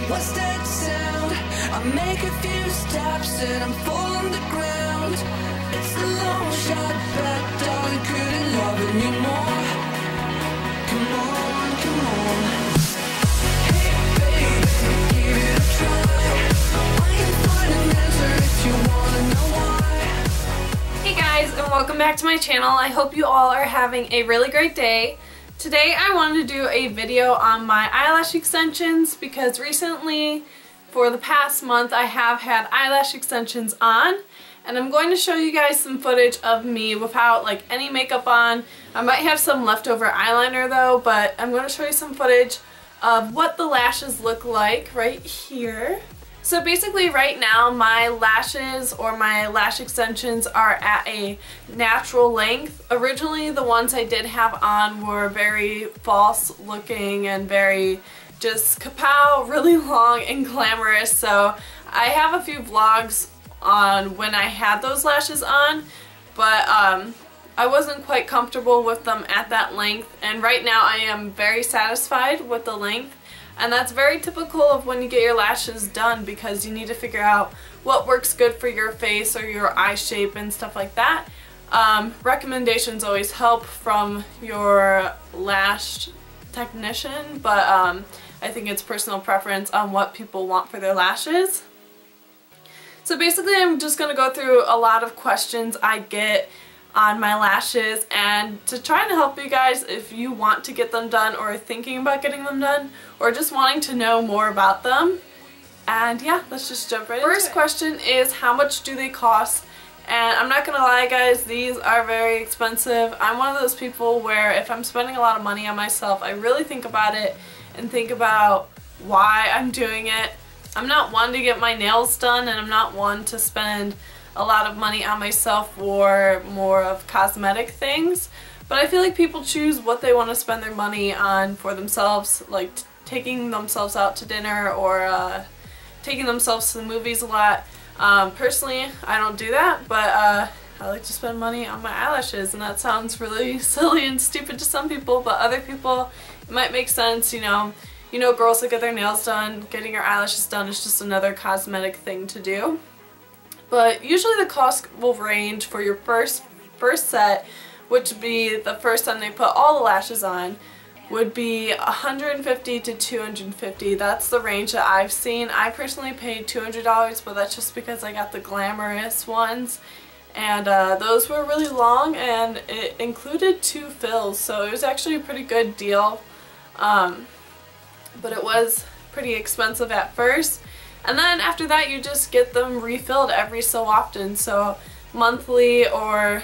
What's that sound? I make a few steps and I'm falling the ground. It's a long shot, but darling, couldn't love you more. Come on, come on. Hey baby, give it a try. I can find an answer if you wanna know why. Hey guys, and welcome back to my channel. I hope you all are having a really great day. Today I wanted to do a video on my eyelash extensions because recently, for the past month, I have had eyelash extensions on, and I'm going to show you guys some footage of me without like any makeup on. I might have some leftover eyeliner though, but I'm going to show you some footage of what the lashes look like right here. So basically right now my lashes or my lash extensions are at a natural length. Originally the ones I did have on were very false looking and very just kapow, really long and glamorous. So I have a few vlogs on when I had those lashes on, but I wasn't quite comfortable with them at that length, and right now I am very satisfied with the length. And that's very typical of when you get your lashes done because you need to figure out what works good for your face or your eye shape and stuff like that. Recommendations always help from your lash technician, but I think it's personal preference on what people want for their lashes. So basically I'm just going to go through a lot of questions I get on my lashes and to try to help you guys if you want to get them done or are thinking about getting them done or just wanting to know more about them. And yeah, let's just jump right into it. First question is, how much do they cost? And I'm not gonna lie guys, these are very expensive. I'm one of those people where if I'm spending a lot of money on myself, I really think about it and think about why I'm doing it. I'm not one to get my nails done, and I'm not one to spend a lot of money on myself for more of cosmetic things, but I feel like people choose what they want to spend their money on for themselves, like taking themselves out to dinner or taking themselves to the movies a lot. Personally, I don't do that, but I like to spend money on my eyelashes, and that sounds really silly and stupid to some people, but other people it might make sense. You know, girls that get their nails done, getting your eyelashes done is just another cosmetic thing to do. But usually the cost will range for your first set, which would be the first time they put all the lashes on, would be $150 to $250. That's the range that I've seen. I personally paid $200, but that's just because I got the glamorous ones, and those were really long, and it included 2 fills, so it was actually a pretty good deal. But it was pretty expensive at first. And then after that you just get them refilled every so often, so monthly, or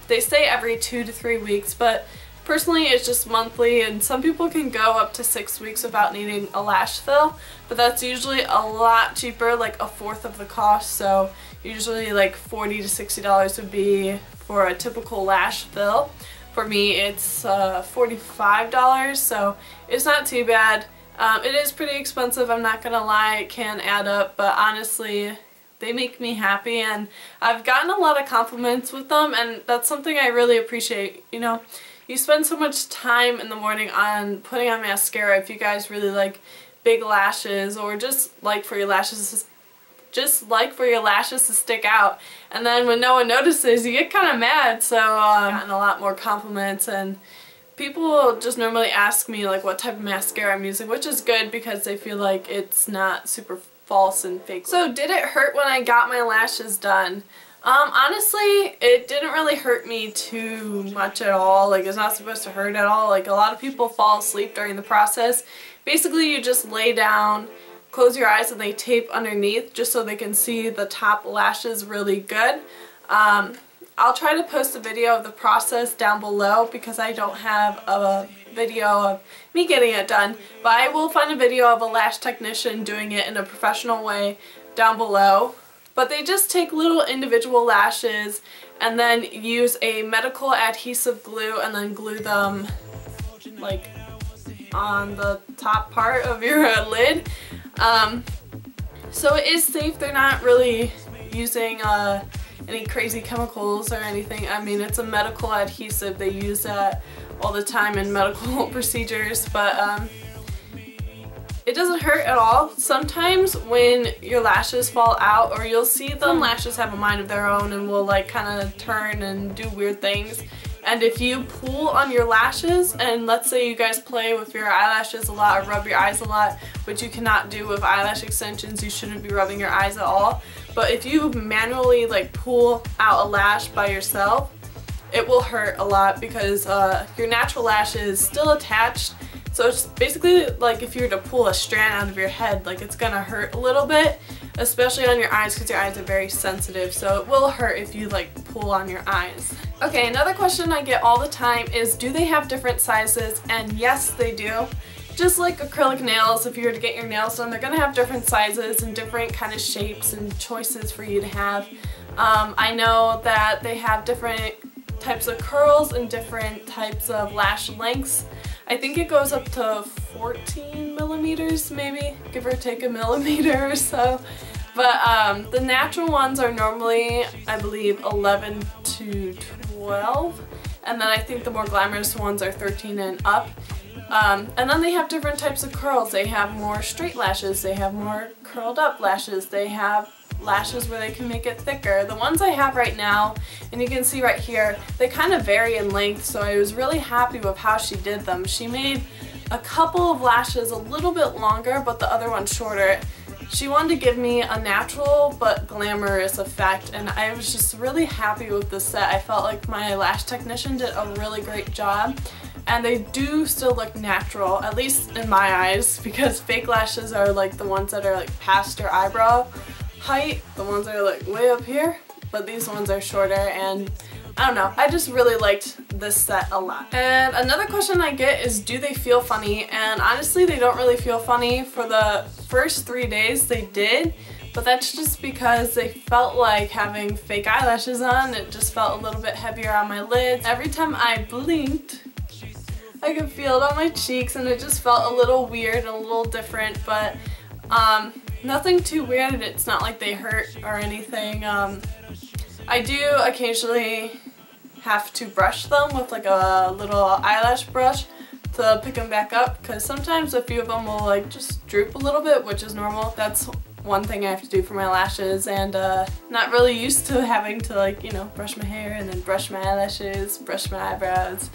they say every 2 to 3 weeks, but personally it's just monthly, and some people can go up to 6 weeks without needing a lash fill, but that's usually a lot cheaper, like a fourth of the cost. So usually like $40 to $60 would be for a typical lash fill. For me it's $45, so it's not too bad. It is pretty expensive, I'm not gonna lie, it can add up, but honestly they make me happy, and I've gotten a lot of compliments with them, and that's something I really appreciate. You know, you spend so much time in the morning on putting on mascara. If you guys really like big lashes, or just like for your lashes to stick out, and then when no one notices you get kind of mad. So I've gotten a lot more compliments, and people just normally ask me like what type of mascara I'm using, which is good because they feel like it's not super false and fake. So did it hurt when I got my lashes done? Honestly, it didn't really hurt me too much at all. Like, it's not supposed to hurt at all. Like, a lot of people fall asleep during the process. Basically, you just lay down, close your eyes, and they tape underneath just so they can see the top lashes really good. I'll try to post a video of the process down below because I don't have a video of me getting it done, but I will find a video of a lash technician doing it in a professional way down below. But they just take little individual lashes and then use a medical adhesive glue and then glue them like on the top part of your lid. So it is safe. They're not really using any crazy chemicals or anything. I mean, it's a medical adhesive. They use that all the time in medical procedures, but it doesn't hurt at all. Sometimes when your lashes fall out, or you'll see some lashes have a mind of their own and will like kind of turn and do weird things. And if you pull on your lashes, and let's say you guys play with your eyelashes a lot or rub your eyes a lot, which you cannot do with eyelash extensions, you shouldn't be rubbing your eyes at all. But if you manually like pull out a lash by yourself, it will hurt a lot because your natural lash is still attached. So it's basically like if you were to pull a strand out of your head, like it's gonna hurt a little bit, especially on your eyes because your eyes are very sensitive. So it will hurt if you like pull on your eyes. Okay, another question I get all the time is, do they have different sizes? And yes, they do. Just like acrylic nails, if you were to get your nails done, they're gonna have different sizes and different kind of shapes and choices for you to have. I know that they have different types of curls and different types of lash lengths. I think it goes up to 14 millimeters maybe, give or take a millimeter or so. But the natural ones are normally, I believe, 11 to 12. And then I think the more glamorous ones are 13 and up. And then they have different types of curls. They have more straight lashes, they have more curled up lashes, they have lashes where they can make it thicker. The ones I have right now, and you can see right here, they kind of vary in length, so I was really happy with how she did them. She made a couple of lashes a little bit longer, but the other one shorter. She wanted to give me a natural but glamorous effect, and I was just really happy with this set. I felt like my lash technician did a really great job, and they do still look natural, at least in my eyes, because fake lashes are like the ones that are like past your eyebrow height, the ones that are like way up here, but these ones are shorter, and I don't know, I just really liked this set a lot. And another question I get is, do they feel funny? And honestly, they don't really feel funny. For the first 3 days they did, but that's just because they felt like having fake eyelashes on. It just felt a little bit heavier on my lids. Every time I blinked, I could feel it on my cheeks, and it just felt a little weird and a little different, but nothing too weird. It's not like they hurt or anything. I do occasionally have to brush them with like a little eyelash brush to pick them back up, because sometimes a few of them will like just droop a little bit, which is normal. That's one thing I have to do for my lashes, and not really used to having to, like, you know, brush my hair and then brush my eyelashes, brush my eyebrows.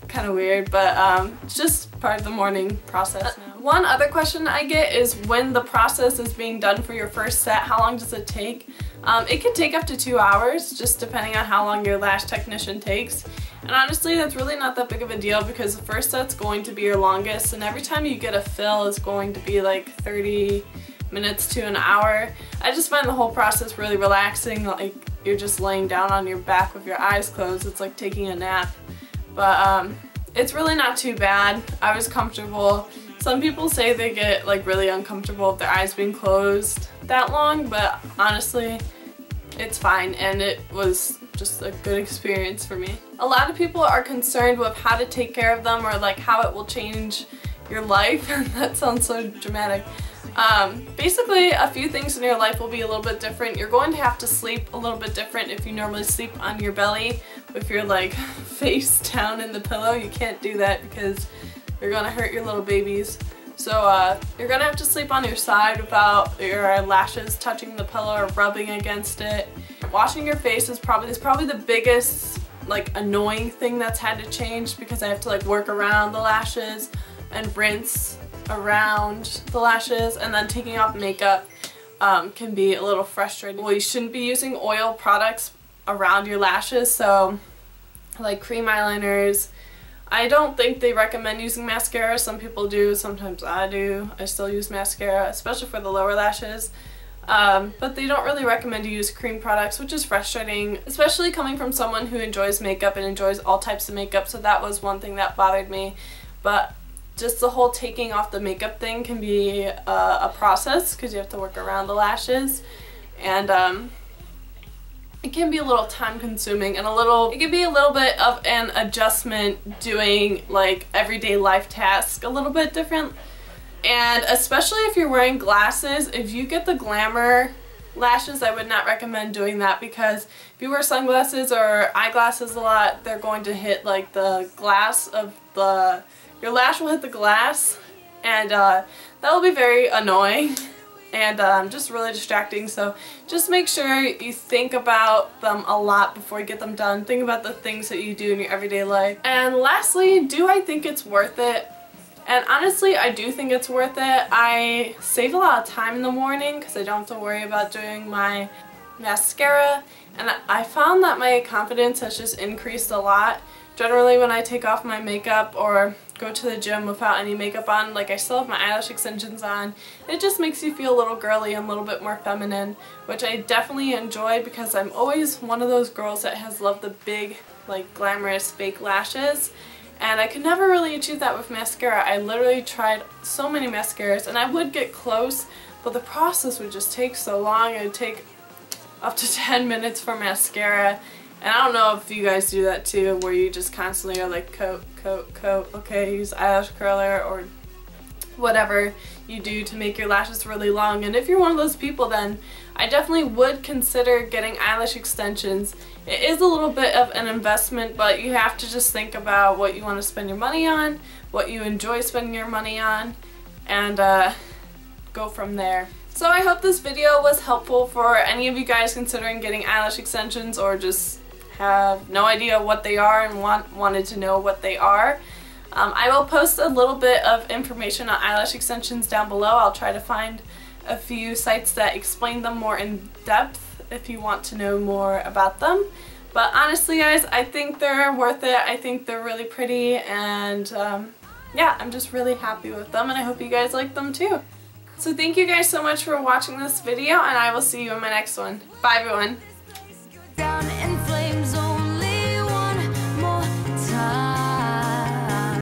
Kind of weird, but it's just part of the morning process now. One other question I get is, when the process is being done for your first set, how long does it take? It could take up to 2 hours, just depending on how long your lash technician takes. And honestly, that's really not that big of a deal, because the first set's going to be your longest, and every time you get a fill is going to be like 30 minutes to an hour. I just find the whole process really relaxing, like you're just laying down on your back with your eyes closed. It's like taking a nap. But it's really not too bad. I was comfortable. Some people say they get like really uncomfortable with their eyes being closed that long, but honestly, it's fine, and it was just a good experience for me. A lot of people are concerned with how to take care of them, or like how it will change your life. That sounds so dramatic. Basically, a few things in your life will be a little bit different. You're going to have to sleep a little bit different. If you normally sleep on your belly with your like face down in the pillow, you can't do that because you're gonna hurt your little babies. So you're gonna have to sleep on your side without your lashes touching the pillow or rubbing against it. Washing your face is probably the biggest like annoying thing that's had to change, because I have to like work around the lashes and rinse around the lashes, and then taking off makeup can be a little frustrating. Well, you shouldn't be using oil products around your lashes, so like cream eyeliners. I don't think they recommend using mascara. Some people do, sometimes I do. I still use mascara, especially for the lower lashes. But they don't really recommend you use cream products, which is frustrating, especially coming from someone who enjoys makeup and enjoys all types of makeup, so that was one thing that bothered me. But just the whole taking off the makeup thing can be a process, because you have to work around the lashes, and it can be a little time consuming, and it can be a little bit of an adjustment doing like everyday life tasks a little bit different. And especially if you're wearing glasses, if you get the glamour lashes, I would not recommend doing that, because if you wear sunglasses or eyeglasses a lot, they're going to hit like the glass of your lash will hit the glass and that will be very annoying and just really distracting. So just make sure you think about them a lot before you get them done. Think about the things that you do in your everyday life. And lastly, do I think it's worth it? And honestly, I do think it's worth it. I save a lot of time in the morning because I don't have to worry about doing my mascara, and I found that my confidence has just increased a lot. Generally, when I take off my makeup or go to the gym without any makeup on, like I still have my eyelash extensions on, it just makes you feel a little girly and a little bit more feminine, which I definitely enjoy because I'm always one of those girls that has loved the big, like, glamorous fake lashes, and I could never really achieve that with mascara. I literally tried so many mascaras, and I would get close, but the process would just take so long. It would take up to 10 minutes for mascara. And I don't know if you guys do that too, where you just constantly are like coat, coat, coat, okay, use eyelash curler or whatever you do to make your lashes really long. And if you're one of those people, then I definitely would consider getting eyelash extensions. It is a little bit of an investment, but you have to just think about what you want to spend your money on, what you enjoy spending your money on, and go from there. So I hope this video was helpful for any of you guys considering getting eyelash extensions or just have no idea what they are and wanted to know what they are. I will post a little bit of information on eyelash extensions down below. I'll try to find a few sites that explain them more in depth if you want to know more about them. But honestly, guys, I think they're worth it. I think they're really pretty, and yeah, I'm just really happy with them, and I hope you guys like them too. So thank you guys so much for watching this video, and I will see you in my next one. Bye everyone!